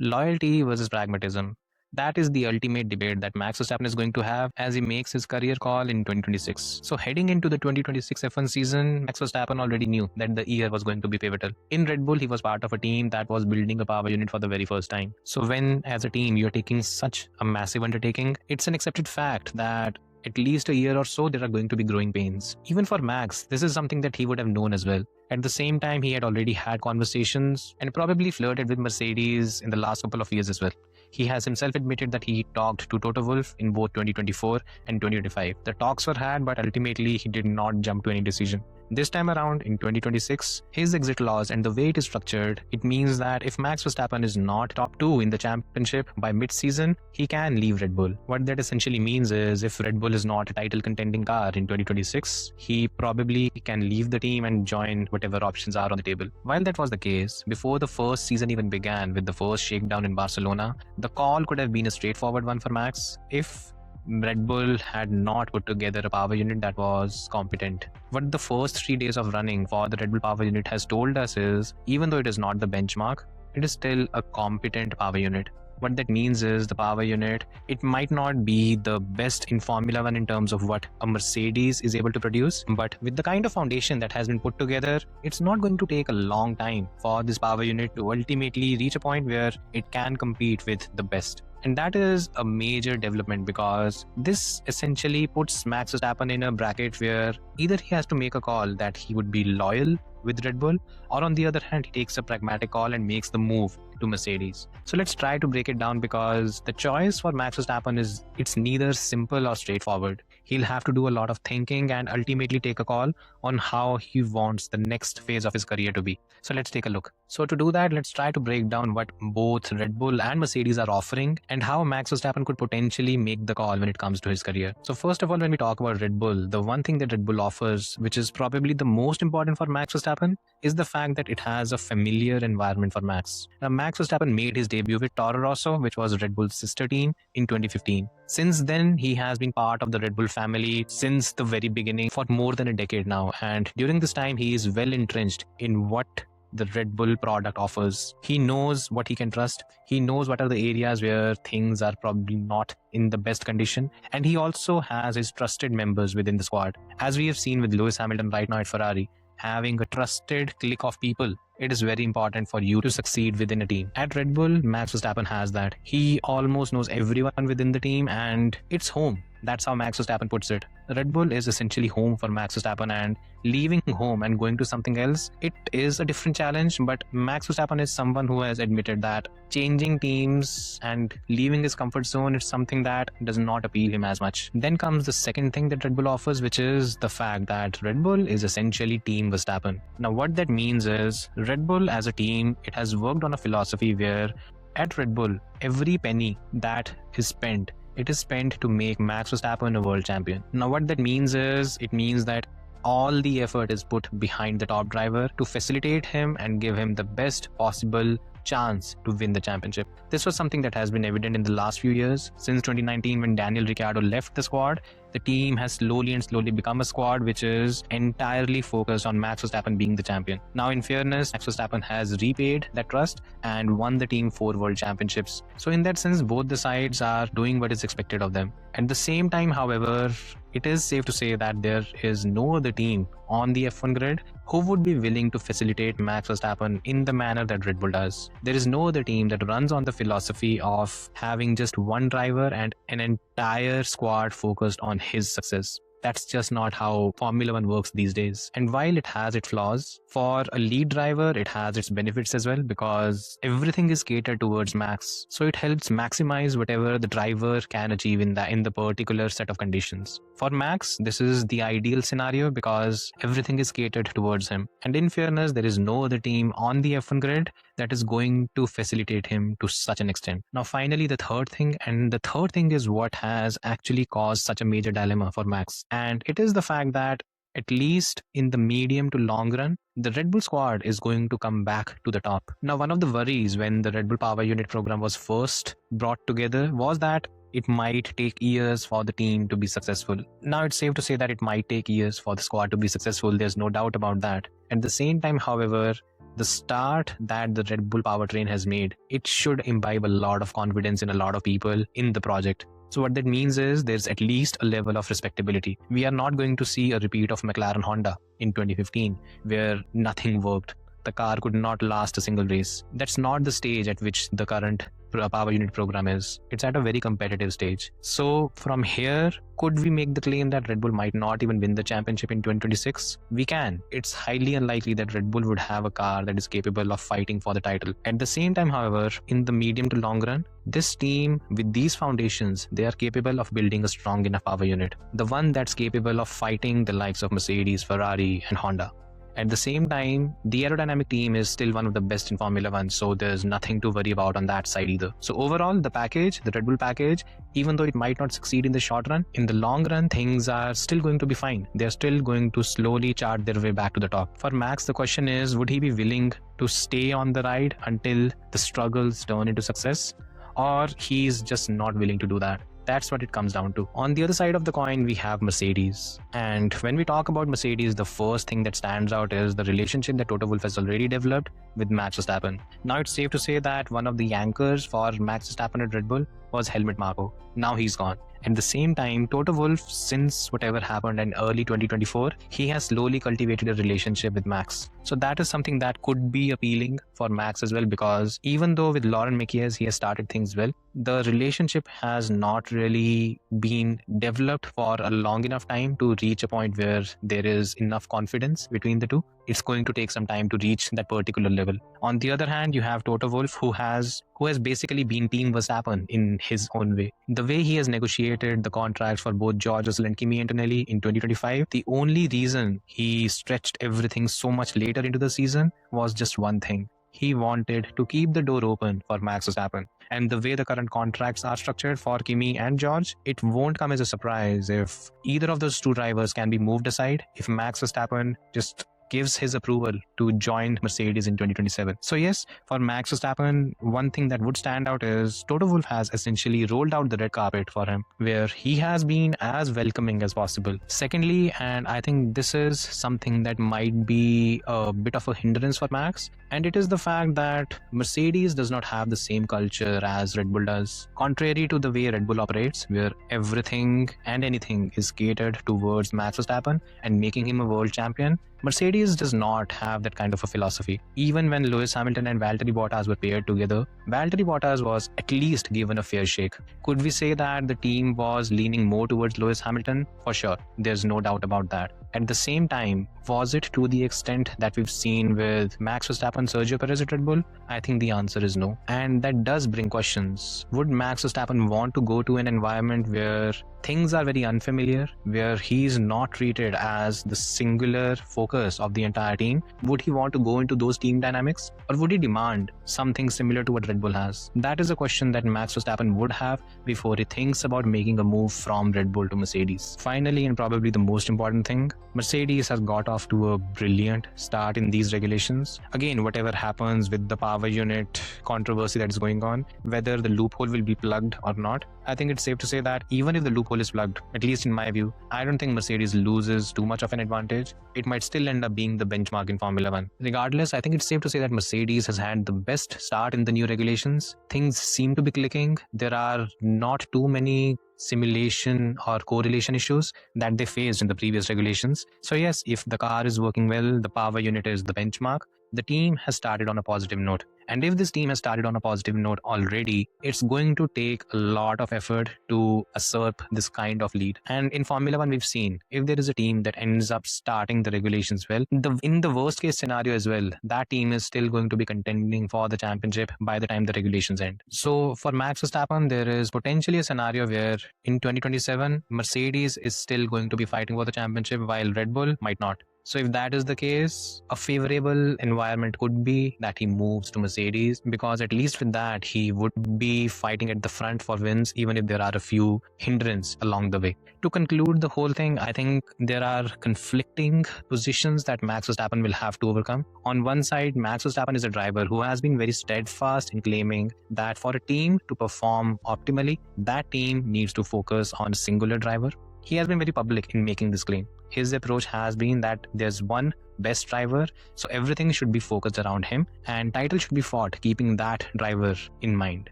Loyalty versus pragmatism. That is the ultimate debate that Max Verstappen is going to have as he makes his career call in 2026. So, heading into the 2026 F1 season, Max Verstappen already knew that the year was going to be pivotal. In Red Bull, he was part of a team that was building a power unit for the very first time. So, when as a team you're taking such a massive undertaking, it's an accepted fact that at least a year or so, there are going to be growing pains. Even for Max, this is something that he would have known as well. At the same time, he had already had conversations and probably flirted with Mercedes in the last couple of years as well. He has himself admitted that he talked to Toto Wolff in both 2024 and 2025. The talks were had, but ultimately he did not jump to any decision. This time around, in 2026, his exit clause and the way it is structured, it means that if Max Verstappen is not top 2 in the championship by mid-season, he can leave Red Bull. What that essentially means is if Red Bull is not a title contending car in 2026, he probably can leave the team and join whatever options are on the table. While that was the case, before the first season even began with the first shakedown in Barcelona, the call could have been a straightforward one for Max if Red Bull had not put together a power unit that was competent. What the first 3 days of running for the Red Bull power unit has told us is, even though it is not the benchmark, it is still a competent power unit. What that means is the power unit, it might not be the best in Formula 1 in terms of what a Mercedes is able to produce, but with the kind of foundation that has been put together, it's not going to take a long time for this power unit to ultimately reach a point where it can compete with the best. And that is a major development because this essentially puts Max Verstappen in a bracket where either he has to make a call that he would be loyal with Red Bull, or on the other hand, he takes a pragmatic call and makes the move to Mercedes. So let's try to break it down because the choice for Max Verstappen it's neither simple or straightforward. He'll have to do a lot of thinking and ultimately take a call on how he wants the next phase of his career to be. So let's take a look. So to do that, let's try to break down what both Red Bull and Mercedes are offering and how Max Verstappen could potentially make the call when it comes to his career. So first of all, when we talk about Red Bull, the one thing that Red Bull offers, which is probably the most important for Max Verstappen, is the fact that it has a familiar environment for Max. Now, Max Verstappen made his debut with Toro Rosso, which was Red Bull's sister team, in 2015. Since then, he has been part of the Red Bull family since the very beginning for more than a decade now. And during this time, he is well entrenched in what the Red Bull product offers. He knows what he can trust. He knows what are the areas where things are probably not in the best condition. And he also has his trusted members within the squad. As we have seen with Lewis Hamilton right now at Ferrari, having a trusted clique of people, it is very important for you to succeed within a team. At Red Bull, Max Verstappen has that. He almost knows everyone within the team and it's home. That's how Max Verstappen puts it. Red Bull is essentially home for Max Verstappen, and leaving home and going to something else, it is a different challenge, but Max Verstappen is someone who has admitted that changing teams and leaving his comfort zone is something that does not appeal him as much. Then comes the second thing that Red Bull offers, which is the fact that Red Bull is essentially Team Verstappen. Now what that means is Red Bull as a team, it has worked on a philosophy where at Red Bull, every penny that is spent, it is spent to make Max Verstappen a world champion. Now what that means is, it means that all the effort is put behind the top driver to facilitate him and give him the best possible chance to win the championship. This was something that has been evident in the last few years. Since 2019, when Daniel Ricciardo left the squad, the team has slowly become a squad which is entirely focused on Max Verstappen being the champion. Now, in fairness, Max Verstappen has repaid that trust and won the team 4 world championships. So in that sense, both the sides are doing what is expected of them. At the same time, however, it is safe to say that there is no other team on the F1 grid who would be willing to facilitate Max Verstappen in the manner that Red Bull does. There is no other team that runs on the philosophy of having just one driver and an entire squad focused on his success. That's just not how Formula 1 works these days. And while it has its flaws, for a lead driver, it has its benefits as well because everything is catered towards Max. So it helps maximize whatever the driver can achieve in the particular set of conditions. For Max, this is the ideal scenario because everything is catered towards him. And in fairness, there is no other team on the F1 grid that is going to facilitate him to such an extent. Now, finally, the third thing is what has actually caused such a major dilemma for Max. And it is the fact that at least in the medium to long run, the Red Bull squad is going to come back to the top. Now, one of the worries when the Red Bull Power Unit program was first brought together was that it might take years for the team to be successful. Now, it's safe to say that it might take years for the squad to be successful. There's no doubt about that. At the same time, however, the start that the Red Bull powertrain has made, it should imbibe a lot of confidence in a lot of people in the project. So what that means is there's at least a level of respectability. We are not going to see a repeat of McLaren Honda in 2015, where nothing worked. The car could not last a single race. That's not the stage at which the current power unit program is. It's at a very competitive stage. So from here, could we make the claim that Red Bull might not even win the championship in 2026? We can. It's highly unlikely that Red Bull would have a car that is capable of fighting for the title. At the same time, however, in the medium to long run, this team with these foundations, they are capable of building a strong enough power unit. The one that's capable of fighting the likes of Mercedes, Ferrari, and Honda. At the same time, the aerodynamic team is still one of the best in Formula 1, so there's nothing to worry about on that side either. So overall, the package, the Red Bull package, even though it might not succeed in the short run, in the long run, things are still going to be fine. They're still going to slowly chart their way back to the top. For Max, the question is, would he be willing to stay on the ride until the struggles turn into success? Or he's just not willing to do that? That's what it comes down to. On the other side of the coin, we have Mercedes. And when we talk about Mercedes, the first thing that stands out is the relationship that Toto Wolff has already developed with Max Verstappen. Now it's safe to say that one of the anchors for Max Verstappen at Red Bull was Helmut Marko. Now he's gone. At the same time, Toto Wolff, since whatever happened in early 2024, he has slowly cultivated a relationship with Max. So that is something that could be appealing for Max as well, because even though with Laurent Mekies he has started things well, the relationship has not really been developed for a long enough time to reach a point where there is enough confidence between the two. It's going to take some time to reach that particular level. On the other hand, you have Toto Wolff, who has basically been Team Verstappen in his own way. The way he has negotiated the contracts for both George Russell and Kimi Antonelli in 2025, the only reason he stretched everything so much later into the season was just one thing. He wanted to keep the door open for Max Verstappen. And the way the current contracts are structured for Kimi and George, it won't come as a surprise if either of those two drivers can be moved aside, if Max Verstappen just gives his approval to join Mercedes in 2027. So yes, for Max Verstappen, one thing that would stand out is Toto Wolff has essentially rolled out the red carpet for him, where he has been as welcoming as possible. Secondly, and I think this is something that might be a bit of a hindrance for Max, and it is the fact that Mercedes does not have the same culture as Red Bull does. Contrary to the way Red Bull operates, where everything and anything is catered towards Max Verstappen and making him a world champion, Mercedes does not have that kind of a philosophy. Even when Lewis Hamilton and Valtteri Bottas were paired together, Valtteri Bottas was at least given a fair shake. Could we say that the team was leaning more towards Lewis Hamilton? For sure, there's no doubt about that. At the same time, was it to the extent that we've seen with Max Verstappen, Sergio Perez at Red Bull? I think the answer is no. And that does bring questions. Would Max Verstappen want to go to an environment where things are very unfamiliar, where he's not treated as the singular focus of the entire team? Would he want to go into those team dynamics? Or would he demand something similar to what Red Bull has? That is a question that Max Verstappen would have before he thinks about making a move from Red Bull to Mercedes. Finally, and probably the most important thing, Mercedes has got off to a brilliant start in these regulations. Again, whatever happens with the power unit controversy that is going on, whether the loophole will be plugged or not, I think it's safe to say that even if the loophole is plugged, at least in my view, I don't think Mercedes loses too much of an advantage. It might still end up being the benchmark in Formula 1. Regardless, I think it's safe to say that Mercedes has had the best start in the new regulations. Things seem to be clicking. There are not too many simulation or correlation issues that they faced in the previous regulations. So yes, if the car is working well, the power unit is the benchmark, the team has started on a positive note. And if this team has started on a positive note already, it's going to take a lot of effort to usurp this kind of lead. And in Formula 1, we've seen if there is a team that ends up starting the regulations well, in the worst case scenario as well, that team is still going to be contending for the championship by the time the regulations end. So for Max Verstappen, there is potentially a scenario where in 2027, Mercedes is still going to be fighting for the championship while Red Bull might not. So if that is the case, a favorable environment could be that he moves to Mercedes, because at least with that, he would be fighting at the front for wins, even if there are a few hindrances along the way. To conclude the whole thing, I think there are conflicting positions that Max Verstappen will have to overcome. On one side, Max Verstappen is a driver who has been very steadfast in claiming that for a team to perform optimally, that team needs to focus on a singular driver. he has been very public in making this claim. His approach has been that there's one best driver, so everything should be focused around him, and title should be fought keeping that driver in mind.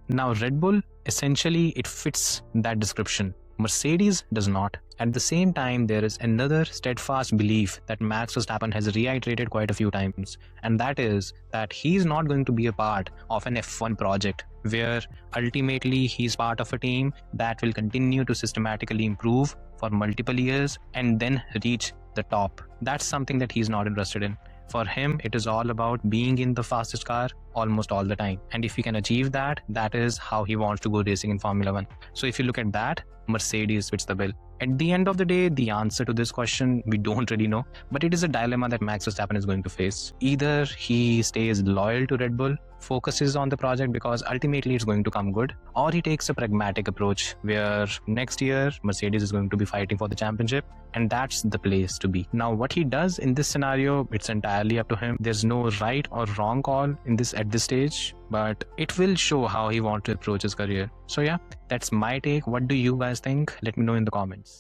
Now, Red Bull, essentially, it fits that description. Mercedes does not. At the same time, there is another steadfast belief that Max Verstappen has reiterated quite a few times, and that is that he's not going to be a part of an F1 project where ultimately he's part of a team that will continue to systematically improve for multiple years and then reach the top. That's something that he's not interested in. For him, it is all about being in the fastest car almost all the time. And if he can achieve that, that is how he wants to go racing in Formula 1. So if you look at that, Mercedes fits the bill. At the end of the day, the answer to this question, we don't really know, but it is a dilemma that Max Verstappen is going to face. Either he stays loyal to Red Bull, focuses on the project because ultimately it's going to come good, or he takes a pragmatic approach where next year Mercedes is going to be fighting for the championship, and that's the place to be. Now, what he does in this scenario, it's entirely up to him. There's no right or wrong call in this at this stage, but it will show how he wants to approach his career. So yeah, that's my take. What do you guys think? Let me know in the comments.